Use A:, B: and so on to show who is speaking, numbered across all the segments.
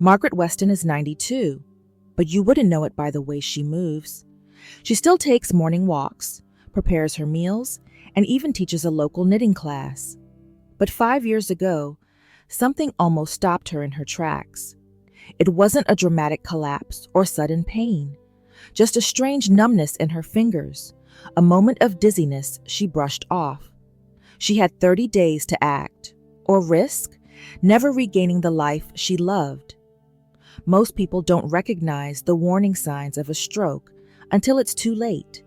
A: Margaret Weston is 92, but you wouldn't know it by the way she moves. She still takes morning walks, prepares her meals, and even teaches a local knitting class. But 5 years ago, something almost stopped her in her tracks. It wasn't a dramatic collapse or sudden pain, just a strange numbness in her fingers, a moment of dizziness she brushed off. She had 30 days to act, or risk, never regaining the life she loved. Most people don't recognize the warning signs of a stroke until it's too late.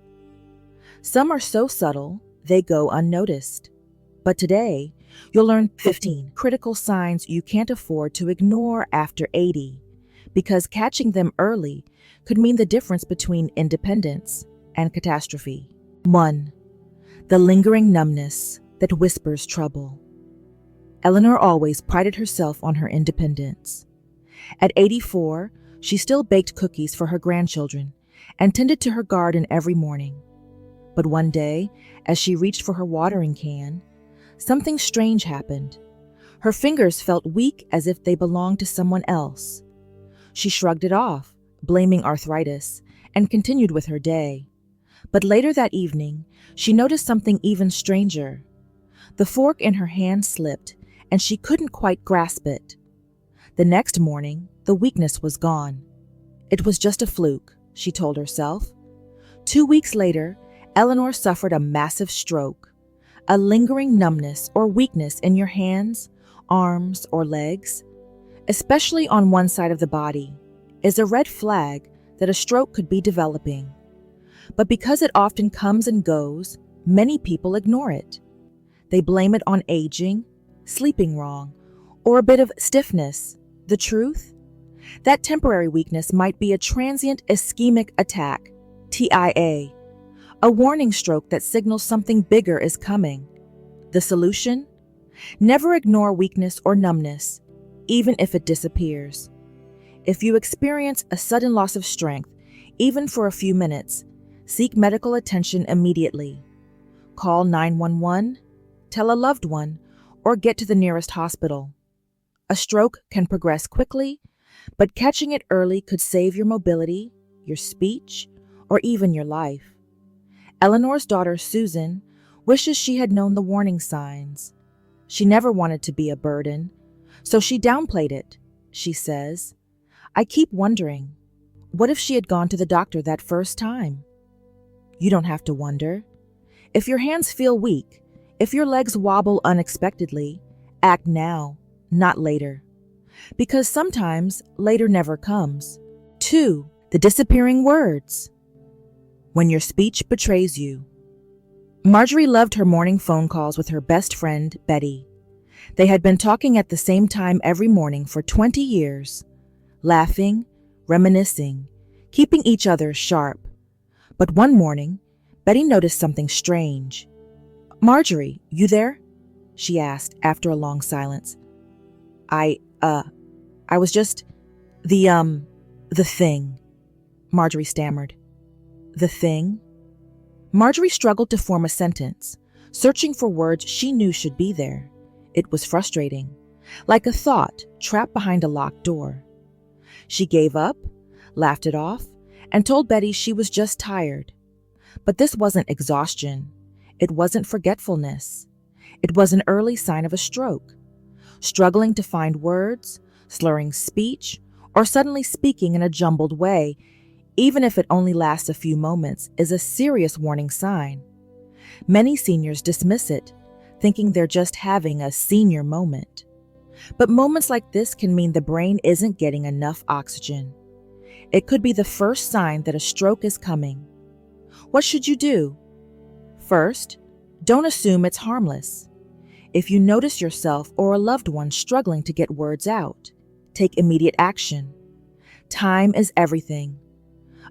A: Some are so subtle, they go unnoticed. But today, you'll learn 15 critical signs you can't afford to ignore after 80, because catching them early could mean the difference between independence and catastrophe. 1. The lingering numbness that whispers trouble. Eleanor always prided herself on her independence. At 84, she still baked cookies for her grandchildren and tended to her garden every morning. But one day, as she reached for her watering can, something strange happened. Her fingers felt weak as if they belonged to someone else. She shrugged it off, blaming arthritis, and continued with her day. But later that evening, she noticed something even stranger. The fork in her hand slipped, and she couldn't quite grasp it. The next morning, the weakness was gone. It was just a fluke, she told herself. 2 weeks later, Eleanor suffered a massive stroke. A lingering numbness or weakness in your hands, arms, or legs, especially on one side of the body, is a red flag that a stroke could be developing. But because it often comes and goes, many people ignore it. They blame it on aging, sleeping wrong, or a bit of stiffness. The truth? That temporary weakness might be a transient ischemic attack, TIA, a warning stroke that signals something bigger is coming. The solution? Never ignore weakness or numbness, even if it disappears. If you experience a sudden loss of strength, even for a few minutes, seek medical attention immediately. Call 911, tell a loved one, or get to the nearest hospital. A stroke can progress quickly, but catching it early could save your mobility, your speech, or even your life. Eleanor's daughter, Susan, wishes she had known the warning signs. She never wanted to be a burden, so she downplayed it. She says, "I keep wondering, what if she had gone to the doctor that first time?" You don't have to wonder. If your hands feel weak, if your legs wobble unexpectedly, act now, not later. Because sometimes later never comes. 2. The disappearing words. When your speech betrays you. Marjorie loved her morning phone calls with her best friend, Betty. They had been talking at the same time every morning for 20 years, laughing, reminiscing, keeping each other sharp. But one morning, Betty noticed something strange. "Marjorie, you there?" she asked after a long silence. I was just, the thing," Marjorie stammered. The thing? Marjorie struggled to form a sentence, searching for words she knew should be there. It was frustrating, like a thought trapped behind a locked door. She gave up, laughed it off, and told Betty she was just tired. But this wasn't exhaustion. It wasn't forgetfulness. It was an early sign of a stroke. Struggling to find words, slurring speech, or suddenly speaking in a jumbled way, even if it only lasts a few moments, is a serious warning sign. Many seniors dismiss it, thinking they're just having a senior moment. But moments like this can mean the brain isn't getting enough oxygen. It could be the first sign that a stroke is coming. What should you do? First, don't assume it's harmless. If you notice yourself or a loved one struggling to get words out, take immediate action. Time is everything.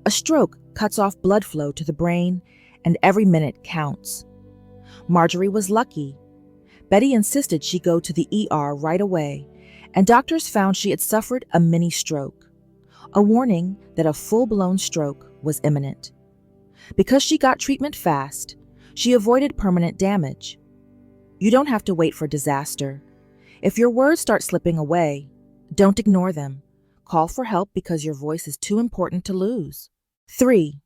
A: A stroke cuts off blood flow to the brain, and every minute counts. Marjorie was lucky. Betty insisted she go to the ER right away, and doctors found she had suffered a mini stroke, a warning that a full-blown stroke was imminent. Because she got treatment fast, she avoided permanent damage. You don't have to wait for disaster. If your words start slipping away, don't ignore them. Call for help because your voice is too important to lose. 3.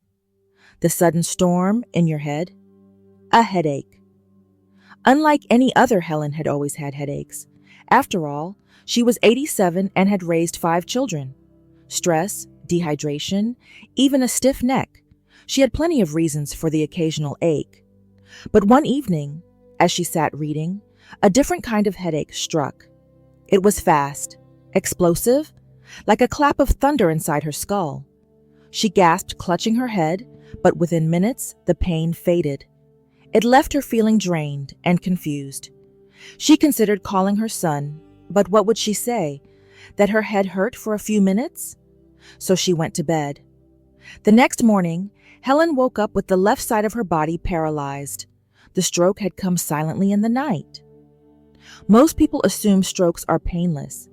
A: The sudden storm in your head. A headache. Unlike any other, Helen had always had headaches. After all, she was 87 and had raised 5 children. Stress, dehydration, even a stiff neck. She had plenty of reasons for the occasional ache. But one evening, as she sat reading, a different kind of headache struck. It was fast, explosive, like a clap of thunder inside her skull. She gasped, clutching her head, but within minutes, the pain faded. It left her feeling drained and confused. She considered calling her son, but what would she say? That her head hurt for a few minutes? So she went to bed. The next morning, Helen woke up with the left side of her body paralyzed. The stroke had come silently in the night. Most people assume strokes are painless,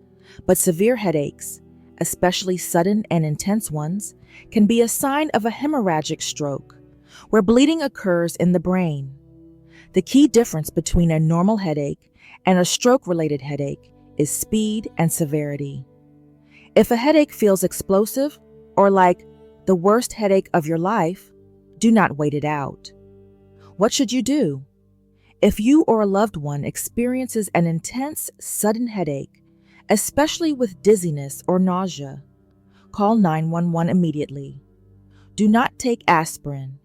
A: but severe headaches, especially sudden and intense ones, can be a sign of a hemorrhagic stroke, where bleeding occurs in the brain. The key difference between a normal headache and a stroke-related headache is speed and severity. If a headache feels explosive or like the worst headache of your life, do not wait it out. What should you do? If you or a loved one experiences an intense, sudden headache, especially with dizziness or nausea, call 911 immediately. Do not take aspirin.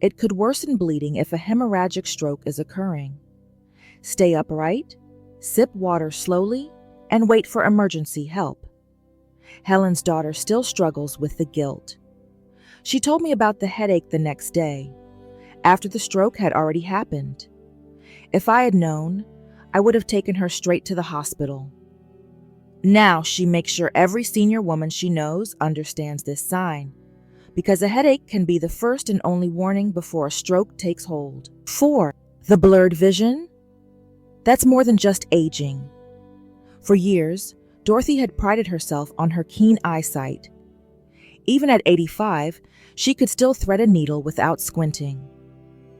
A: It could worsen bleeding if a hemorrhagic stroke is occurring. Stay upright, sip water slowly, and wait for emergency help. Helen's daughter still struggles with the guilt. She told me about the headache the next day, after the stroke had already happened. If I had known, I would have taken her straight to the hospital. Now she makes sure every senior woman she knows understands this sign, because a headache can be the first and only warning before a stroke takes hold. 4. The blurred vision? That's more than just aging. For years, Dorothy had prided herself on her keen eyesight. Even at 85, she could still thread a needle without squinting.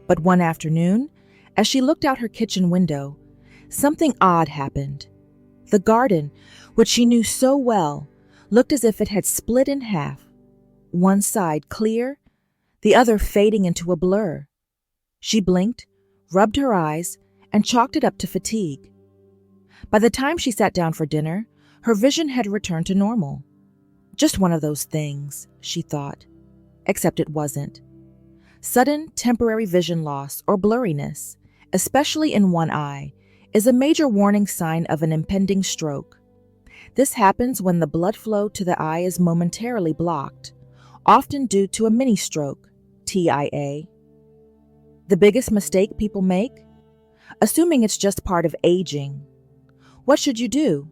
A: But one afternoon, as she looked out her kitchen window, something odd happened. The garden, which she knew so well, looked as if it had split in half, one side clear, the other fading into a blur. She blinked, rubbed her eyes, and chalked it up to fatigue. By the time she sat down for dinner, her vision had returned to normal. Just one of those things, she thought, except it wasn't. Sudden temporary vision loss or blurriness, especially in one eye, is a major warning sign of an impending stroke. This happens when the blood flow to the eye is momentarily blocked, often due to a mini stroke, TIA. The biggest mistake people make? Assuming it's just part of aging. What should you do?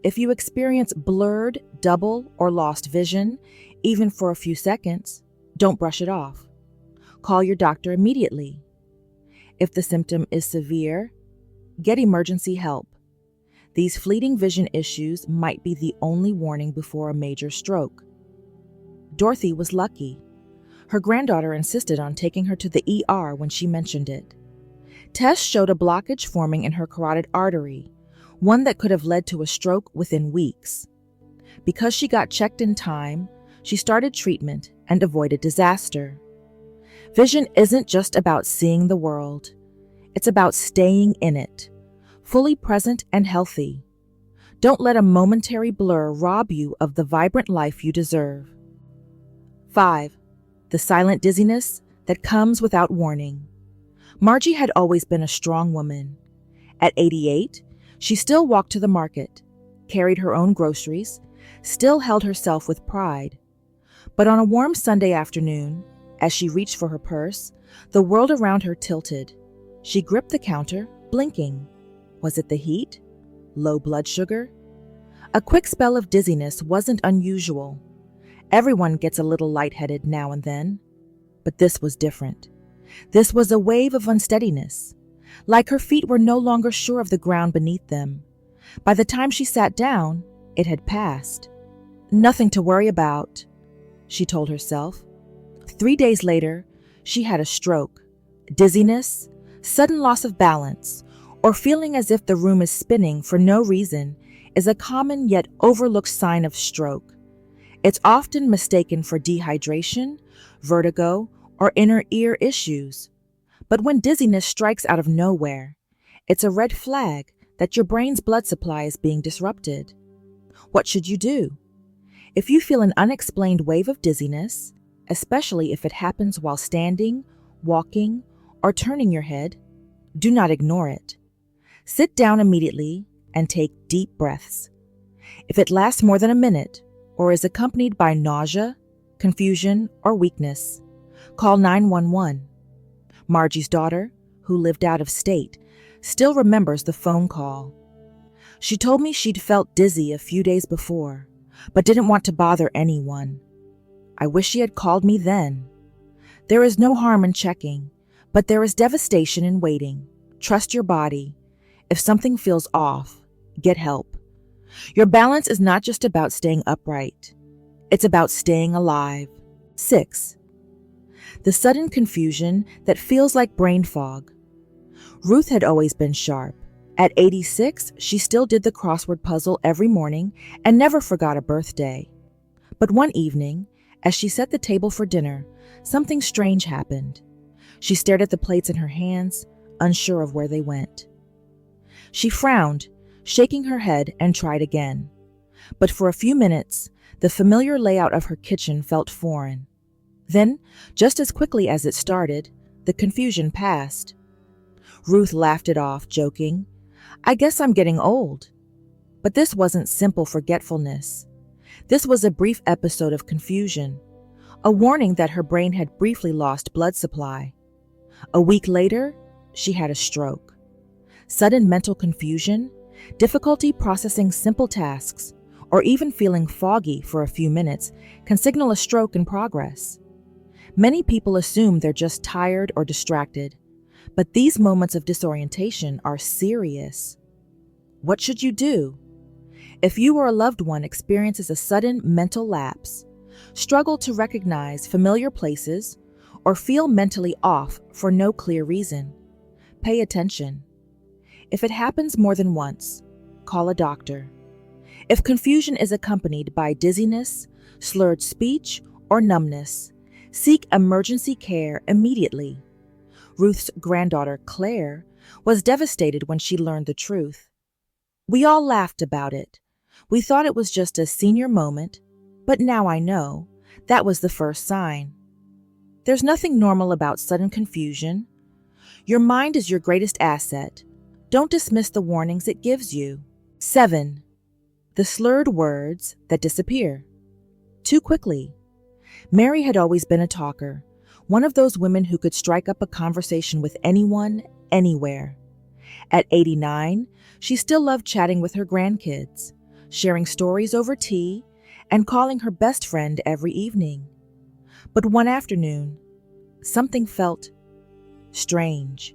A: If you experience blurred, double, or lost vision, even for a few seconds, don't brush it off. Call your doctor immediately. If the symptom is severe, get emergency help. These fleeting vision issues might be the only warning before a major stroke. Dorothy was lucky. Her granddaughter insisted on taking her to the ER when she mentioned it. Tests showed a blockage forming in her carotid artery, one that could have led to a stroke within weeks. Because she got checked in time, she started treatment and avoided disaster. Vision isn't just about seeing the world. It's about staying in it, fully present and healthy. Don't let a momentary blur rob you of the vibrant life you deserve. 5. The silent dizziness that comes without warning. Margie had always been a strong woman. At 88, she still walked to the market, carried her own groceries, still held herself with pride. But on a warm Sunday afternoon, as she reached for her purse, the world around her tilted. She gripped the counter, blinking. Was it the heat? Low blood sugar? A quick spell of dizziness wasn't unusual. Everyone gets a little lightheaded now and then. But this was different. This was a wave of unsteadiness, like her feet were no longer sure of the ground beneath them. By the time she sat down, it had passed. Nothing to worry about, she told herself. 3 days later, she had a stroke, dizziness, sudden loss of balance, or feeling as if the room is spinning for no reason is a common yet overlooked sign of stroke. It's often mistaken for dehydration, vertigo, or inner ear issues. But when dizziness strikes out of nowhere, it's a red flag that your brain's blood supply is being disrupted. What should you do? If you feel an unexplained wave of dizziness, especially if it happens while standing, walking, or turning your head, do not ignore it. Sit down immediately and take deep breaths. If it lasts more than a minute or is accompanied by nausea, confusion, or weakness, call 911. Margie's daughter, who lived out of state, still remembers the phone call. She told me she'd felt dizzy a few days before, but didn't want to bother anyone. I wish she had called me then. There is no harm in checking, but there is devastation in waiting. Trust your body. If something feels off, get help. Your balance is not just about staying upright. It's about staying alive. 6. The sudden confusion that feels like brain fog. Ruth had always been sharp. At 86, she still did the crossword puzzle every morning and never forgot a birthday. But one evening, as she set the table for dinner, something strange happened. She stared at the plates in her hands, unsure of where they went. She frowned, shaking her head, and tried again. But for a few minutes, the familiar layout of her kitchen felt foreign. Then, just as quickly as it started, the confusion passed. Ruth laughed it off, joking, "I guess I'm getting old." But this wasn't simple forgetfulness. This was a brief episode of confusion, a warning that her brain had briefly lost blood supply. A week later, she had a stroke. Sudden mental confusion, difficulty processing simple tasks, or even feeling foggy for a few minutes can signal a stroke in progress. Many people assume they're just tired or distracted, but these moments of disorientation are serious. What should you do? If you or a loved one experiences a sudden mental lapse, struggle to recognize familiar places, or feel mentally off for no clear reason, pay attention. If it happens more than once, call a doctor. If confusion is accompanied by dizziness, slurred speech, or numbness, seek emergency care immediately. Ruth's granddaughter, Claire, was devastated when she learned the truth. We all laughed about it. We thought it was just a senior moment, but now I know that was the first sign. There's nothing normal about sudden confusion. Your mind is your greatest asset. Don't dismiss the warnings it gives you. 7. The slurred words that disappear. Too quickly. Mary had always been a talker, one of those women who could strike up a conversation with anyone, anywhere. At 89, she still loved chatting with her grandkids, sharing stories over tea, and calling her best friend every evening. But one afternoon, something felt strange.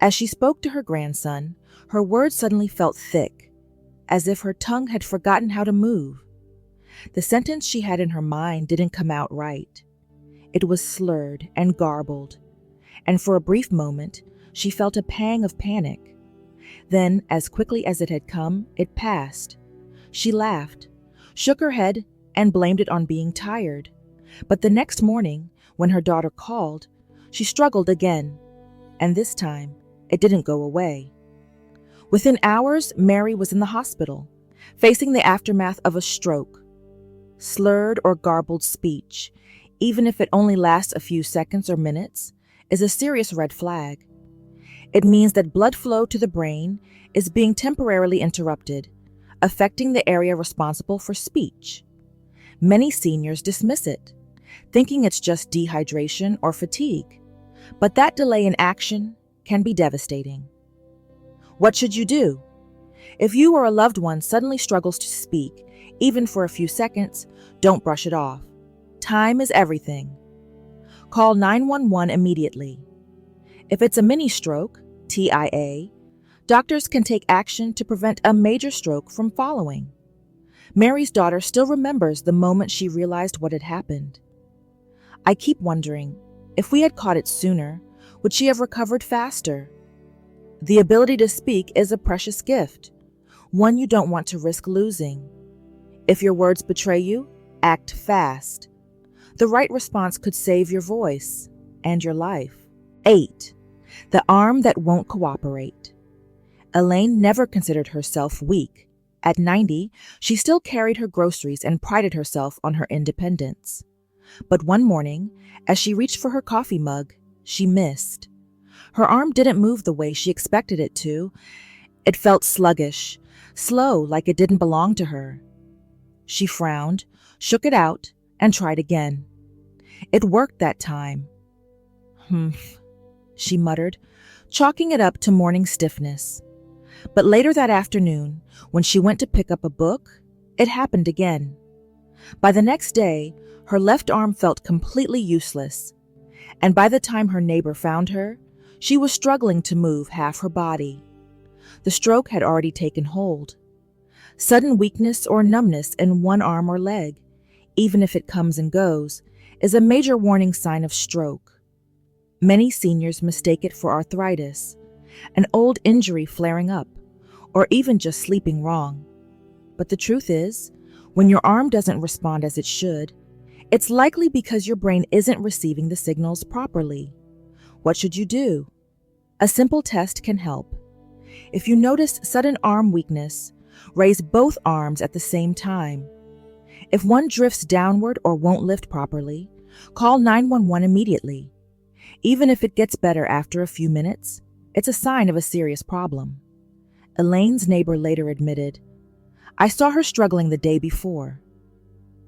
A: As she spoke to her grandson, her words suddenly felt thick, as if her tongue had forgotten how to move. The sentence she had in her mind didn't come out right. It was slurred and garbled, and for a brief moment, she felt a pang of panic. Then, as quickly as it had come, it passed. She laughed, shook her head, and blamed it on being tired. But the next morning, when her daughter called, she struggled again, and this time, it didn't go away. Within hours, Mary was in the hospital, facing the aftermath of a stroke. Slurred or garbled speech, even if it only lasts a few seconds or minutes, is a serious red flag. It means that blood flow to the brain is being temporarily interrupted, affecting the area responsible for speech. Many seniors dismiss it, thinking it's just dehydration or fatigue, but that delay in action can be devastating. What should you do? If you or a loved one suddenly struggles to speak, even for a few seconds, don't brush it off. Time is everything. Call 911 immediately. If it's a mini stroke, TIA, doctors can take action to prevent a major stroke from following. Mary's daughter still remembers the moment she realized what had happened. I keep wondering, if we had caught it sooner, would she have recovered faster? The ability to speak is a precious gift. one you don't want to risk losing. If your words betray you, act fast. The right response could save your voice and your life. 8. The arm that won't cooperate. Elaine never considered herself weak. At 90, she still carried her groceries and prided herself on her independence. But one morning, as she reached for her coffee mug, she missed. Her arm didn't move the way she expected it to. It felt sluggish, slow, like it didn't belong to her. She frowned, shook it out, and tried again. It worked that time. Humph, she muttered, chalking it up to morning stiffness. But later that afternoon, when she went to pick up a book, it happened again. By the next day, her left arm felt completely useless, and by the time her neighbor found her, she was struggling to move half her body. The stroke had already taken hold. Sudden weakness or numbness in one arm or leg, even if it comes and goes, is a major warning sign of stroke. Many seniors mistake it for arthritis, an old injury flaring up, or even just sleeping wrong. But the truth is, when your arm doesn't respond as it should, it's likely because your brain isn't receiving the signals properly. What should you do? A simple test can help. If you notice sudden arm weakness, raise both arms at the same time. If one drifts downward or won't lift properly, call 911 immediately. Even if it gets better after a few minutes, it's a sign of a serious problem. Elaine's neighbor later admitted, "I saw her struggling the day before.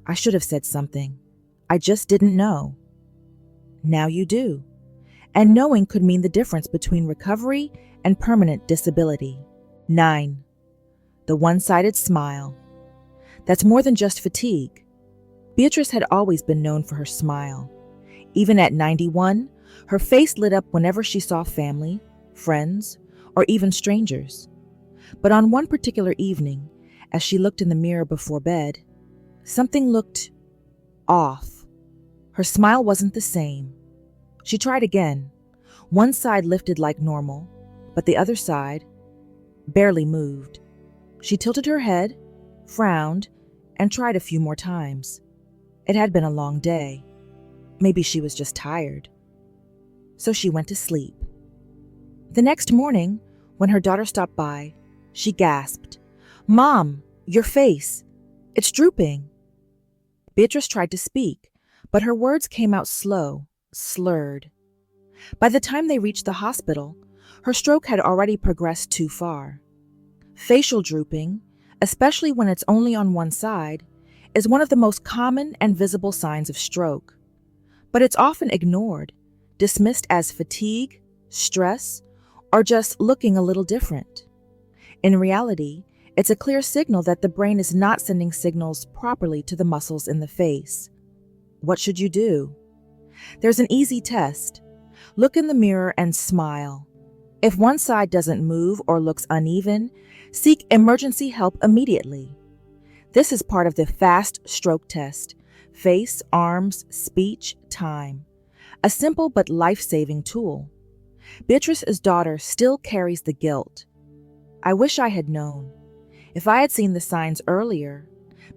A: I should have said something. I just didn't know." Now you do. And knowing could mean the difference between recovery and permanent disability. 9. The one-sided smile. That's more than just fatigue. Beatrice had always been known for her smile. Even at 91, her face lit up whenever she saw family, friends, or even strangers. But on one particular evening, as she looked in the mirror before bed, something looked off. Her smile wasn't the same. She tried again. One side lifted like normal, but the other side barely moved. She tilted her head, frowned, and tried a few more times. It had been a long day. Maybe she was just tired. So she went to sleep. The next morning, when her daughter stopped by, she gasped, "Mom, your face. It's drooping." Beatrice tried to speak, but her words came out slow, slurred. By the time they reached the hospital, her stroke had already progressed too far. Facial drooping, especially when it's only on one side, is one of the most common and visible signs of stroke. But it's often ignored, dismissed as fatigue, stress, or just looking a little different. In reality, it's a clear signal that the brain is not sending signals properly to the muscles in the face. What should you do? There's an easy test. Look in the mirror and smile. If one side doesn't move or looks uneven, seek emergency help immediately. This is part of the FAST stroke test: face, arms, speech, time. A simple but life-saving tool. Beatrice's daughter still carries the guilt. "I wish I had known. If I had seen the signs earlier,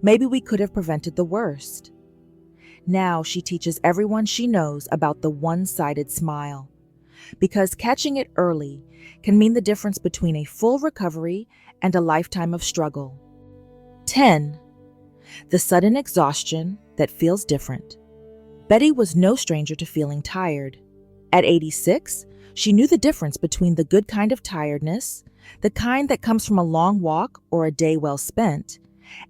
A: maybe we could have prevented the worst." Now she teaches everyone she knows about the one-sided smile, because catching it early can mean the difference between a full recovery and a lifetime of struggle. 10. The sudden exhaustion that feels different. Betty was no stranger to feeling tired. At 86, she knew the difference between the good kind of tiredness, the kind that comes from a long walk or a day well spent,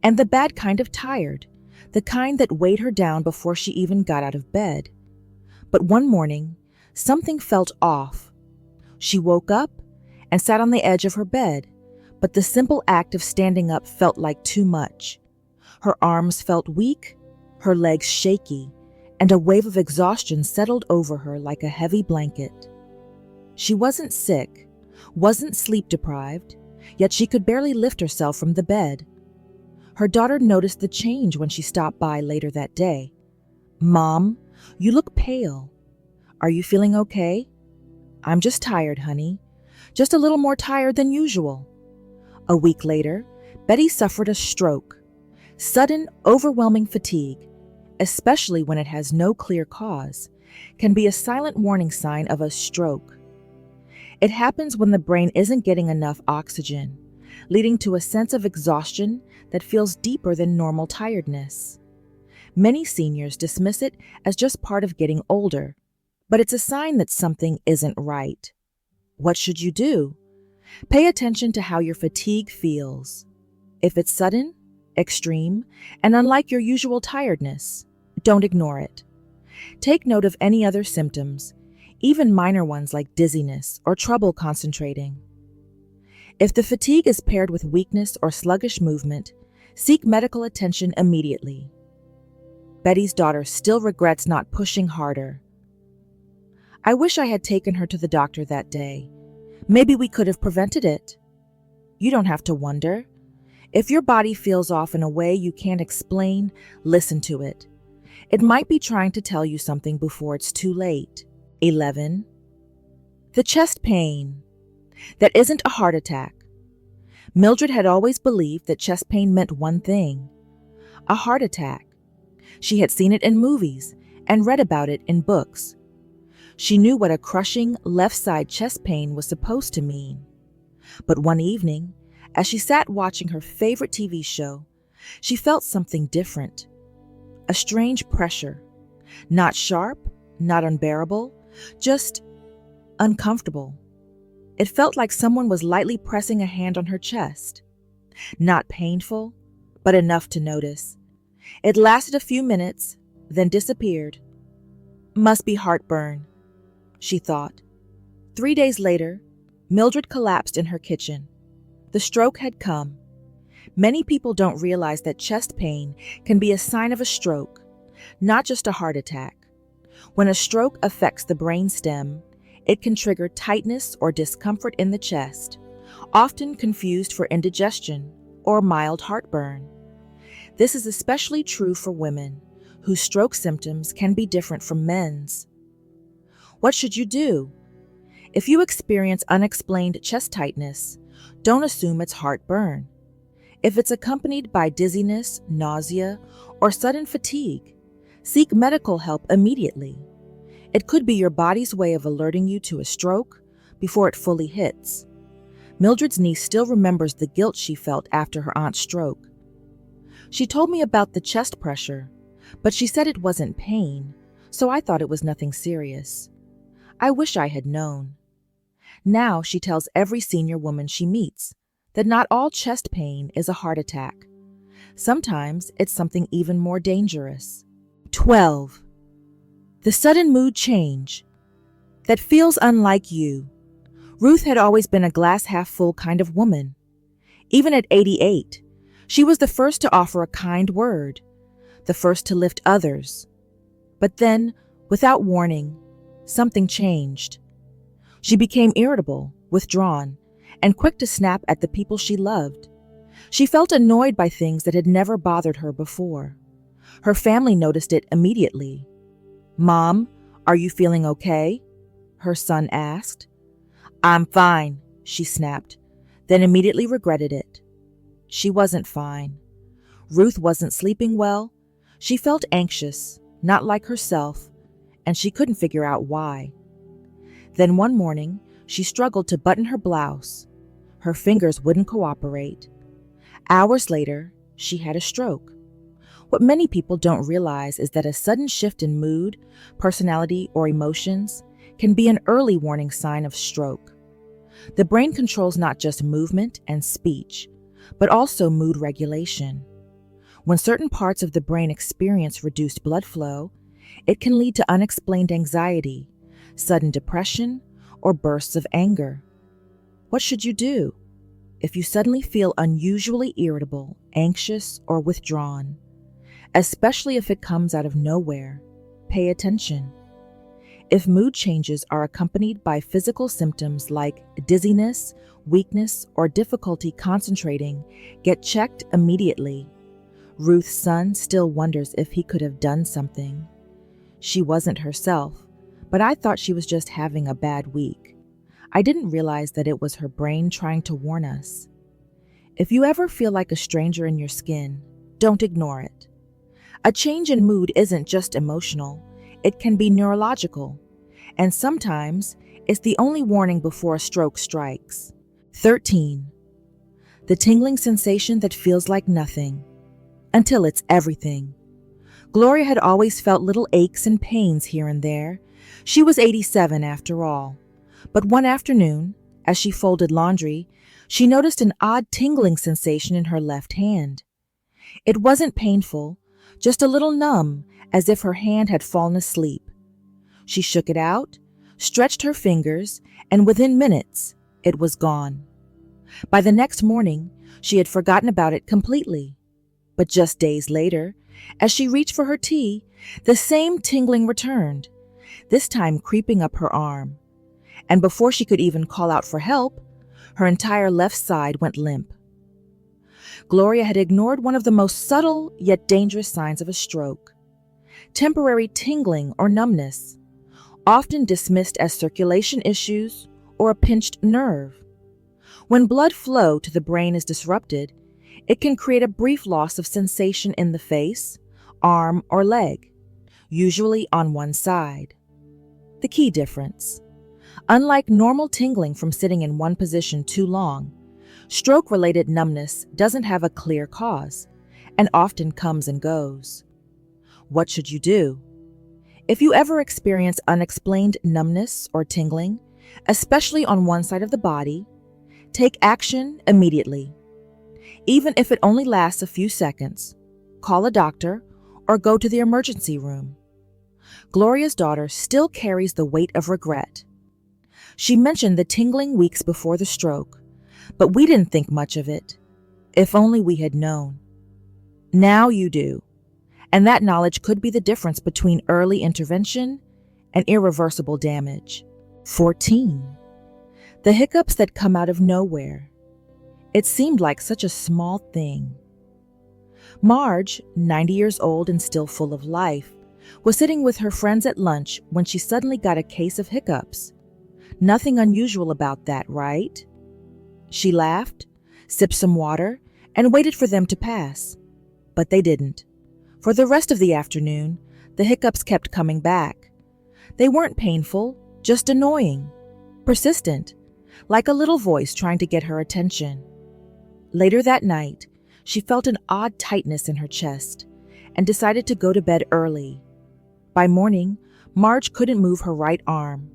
A: and the bad kind of tired, the kind that weighed her down before she even got out of bed. But one morning, something felt off. She woke up and sat on the edge of her bed, but the simple act of standing up felt like too much. Her arms felt weak, her legs shaky, and a wave of exhaustion settled over her like a heavy blanket. She wasn't sick, wasn't sleep-deprived, yet she could barely lift herself from the bed. Her daughter noticed the change when she stopped by later that day. "Mom, you look pale. Are you feeling okay?" "I'm just tired, honey. Just a little more tired than usual." A week later, Betty suffered a stroke. Sudden, overwhelming fatigue, especially when it has no clear cause, can be a silent warning sign of a stroke. It happens when the brain isn't getting enough oxygen, leading to a sense of exhaustion that feels deeper than normal tiredness. Many seniors dismiss it as just part of getting older, but it's a sign that something isn't right. What should you do? Pay attention to how your fatigue feels. If it's sudden, extreme, and unlike your usual tiredness, don't ignore it. Take note of any other symptoms, even minor ones like dizziness or trouble concentrating. If the fatigue is paired with weakness or sluggish movement, seek medical attention immediately. Betty's daughter still regrets not pushing harder. I wish I had taken her to the doctor that day. Maybe we could have prevented it. You don't have to wonder. If your body feels off in a way you can't explain, listen to it. It might be trying to tell you something before it's too late. 11. The chest pain. That isn't a heart attack. Mildred had always believed that chest pain meant one thing: a heart attack. She had seen it in movies and read about it in books. She knew what a crushing left side chest pain was supposed to mean. But one evening, as she sat watching her favorite TV show, she felt something different. A strange pressure. Not sharp, not unbearable, just uncomfortable. It felt like someone was lightly pressing a hand on her chest. Not painful, but enough to notice. It lasted a few minutes, then disappeared. Must be heartburn, she thought. 3 days later, Mildred collapsed in her kitchen. The stroke had come. Many people don't realize that chest pain can be a sign of a stroke, not just a heart attack. When a stroke affects the brainstem, it can trigger tightness or discomfort in the chest, often confused for indigestion or mild heartburn. This is especially true for women, whose stroke symptoms can be different from men's. What should you do? If you experience unexplained chest tightness, don't assume it's heartburn. If it's accompanied by dizziness, nausea, or sudden fatigue, seek medical help immediately. It could be your body's way of alerting you to a stroke before it fully hits. Mildred's niece still remembers the guilt she felt after her aunt's stroke. She told me about the chest pressure, but she said it wasn't pain, so I thought it was nothing serious. I wish I had known. Now she tells every senior woman she meets that not all chest pain is a heart attack. Sometimes it's something even more dangerous. 12. The sudden mood change that feels unlike you. Ruth had always been a glass half full kind of woman. Even at 88, she was the first to offer a kind word, the first to lift others. But then, without warning, something changed. She became irritable, withdrawn, and quick to snap at the people she loved. She felt annoyed by things that had never bothered her before. Her family noticed it immediately. "Mom, are you feeling okay?" her son asked. "I'm fine," she snapped, then immediately regretted it. She wasn't fine. Ruth wasn't sleeping well. She felt anxious, not like herself, and she couldn't figure out why. Then one morning, she struggled to button her blouse. Her fingers wouldn't cooperate. Hours later, she had a stroke. What many people don't realize is that a sudden shift in mood, personality, or emotions can be an early warning sign of stroke. The brain controls not just movement and speech, but also mood regulation. When certain parts of the brain experience reduced blood flow, it can lead to unexplained anxiety, sudden depression, or bursts of anger. What should you do? If you suddenly feel unusually irritable, anxious, or withdrawn, especially if it comes out of nowhere, pay attention. If mood changes are accompanied by physical symptoms like dizziness, weakness, or difficulty concentrating, get checked immediately. Ruth's son still wonders if he could have done something. She wasn't herself, but I thought she was just having a bad week. I didn't realize that it was her brain trying to warn us. If you ever feel like a stranger in your skin, don't ignore it. A change in mood isn't just emotional, it can be neurological, and sometimes it's the only warning before a stroke strikes. 13. The tingling sensation that feels like nothing, until it's everything. Gloria had always felt little aches and pains here and there. She was 87 after all. But one afternoon, as she folded laundry, she noticed an odd tingling sensation in her left hand. It wasn't painful, just a little numb, as if her hand had fallen asleep. She shook it out, stretched her fingers, and within minutes, it was gone. By the next morning, she had forgotten about it completely. But just days later, as she reached for her tea, the same tingling returned, this time creeping up her arm. And before she could even call out for help, her entire left side went limp. Gloria had ignored one of the most subtle yet dangerous signs of a stroke. Temporary tingling or numbness, often dismissed as circulation issues or a pinched nerve. When blood flow to the brain is disrupted, it can create a brief loss of sensation in the face, arm, or leg, usually on one side. The key difference: unlike normal tingling from sitting in one position too long, stroke-related numbness doesn't have a clear cause and often comes and goes. What should you do? If you ever experience unexplained numbness or tingling, especially on one side of the body, take action immediately. Even if it only lasts a few seconds, call a doctor or go to the emergency room. Gloria's daughter still carries the weight of regret. She mentioned the tingling weeks before the stroke, but we didn't think much of it. If only we had known. Now you do, and that knowledge could be the difference between early intervention and irreversible damage. 14. The hiccups that come out of nowhere. It seemed like such a small thing. Marge, 90 years old and still full of life, was sitting with her friends at lunch when she suddenly got a case of hiccups. Nothing unusual about that, right? She laughed, sipped some water, and waited for them to pass. But they didn't. For the rest of the afternoon, the hiccups kept coming back. They weren't painful, just annoying, persistent, like a little voice trying to get her attention. Later that night, she felt an odd tightness in her chest and decided to go to bed early. By morning, Marge couldn't move her right arm.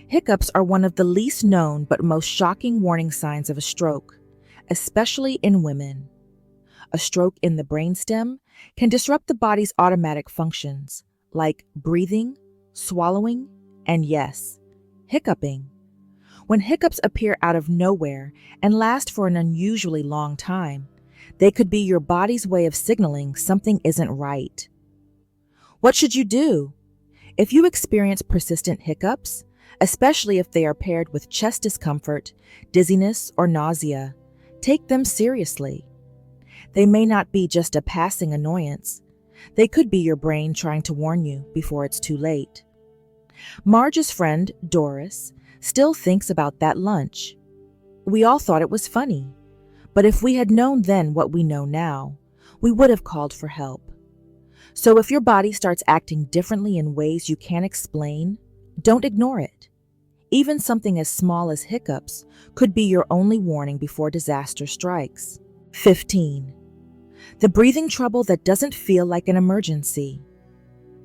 A: Hiccups are one of the least known but most shocking warning signs of a stroke, especially in women. A stroke in the brainstem can disrupt the body's automatic functions, like breathing, swallowing, and yes, hiccuping. When hiccups appear out of nowhere and last for an unusually long time, they could be your body's way of signaling something isn't right. What should you do? If you experience persistent hiccups, especially if they are paired with chest discomfort, dizziness, or nausea, take them seriously. They may not be just a passing annoyance. They could be your brain trying to warn you before it's too late. Marge's friend, Doris, still thinks about that lunch. We all thought it was funny, but if we had known then what we know now, we would have called for help. So if your body starts acting differently in ways you can't explain, don't ignore it. Even something as small as hiccups could be your only warning before disaster strikes. 15. The breathing trouble that doesn't feel like an emergency,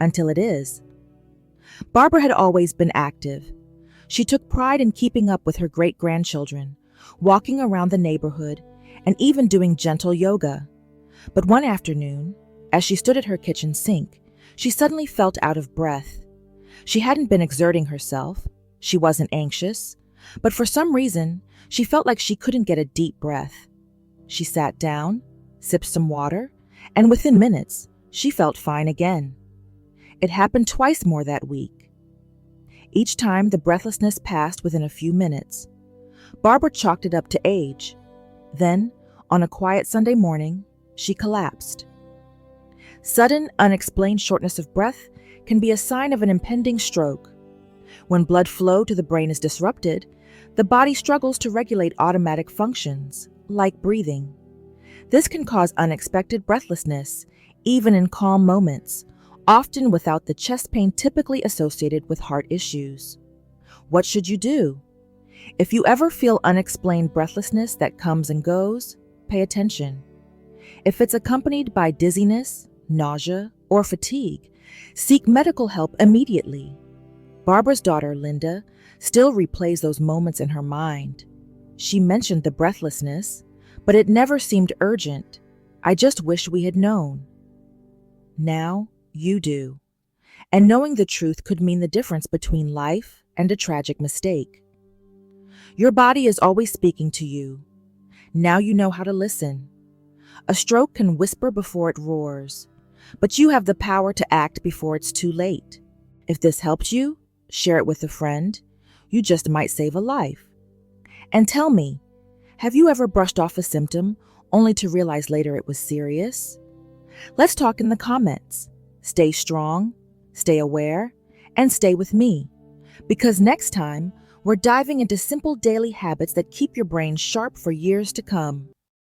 A: until it is. Barbara had always been active. She took pride in keeping up with her great-grandchildren, walking around the neighborhood, and even doing gentle yoga. But one afternoon, as she stood at her kitchen sink, she suddenly felt out of breath. She hadn't been exerting herself. She wasn't anxious. But for some reason, she felt like she couldn't get a deep breath. She sat down, sipped some water, and within minutes, she felt fine again. It happened twice more that week. Each time, the breathlessness passed within a few minutes. Barbara chalked it up to age. Then, on a quiet Sunday morning, she collapsed. Sudden, unexplained shortness of breath can be a sign of an impending stroke. When blood flow to the brain is disrupted, the body struggles to regulate automatic functions, like breathing. This can cause unexpected breathlessness, even in calm moments, often without the chest pain typically associated with heart issues. What should you do? If you ever feel unexplained breathlessness that comes and goes, pay attention. If it's accompanied by dizziness, nausea, or fatigue, seek medical help immediately. Barbara's daughter, Linda, still replays those moments in her mind. She mentioned the breathlessness, but it never seemed urgent. I just wish we had known. Now, you do. And knowing the truth could mean the difference between life and a tragic mistake. Your body is always speaking to you. Now you know how to listen. A stroke can whisper before it roars, but you have the power to act before it's too late. If this helped you, share it with a friend. You just might save a life. And tell me, have you ever brushed off a symptom only to realize later it was serious? Let's talk in the comments. Stay strong, stay aware, and stay with me. Because next time, we're diving into simple daily habits that keep your brain sharp for years to come.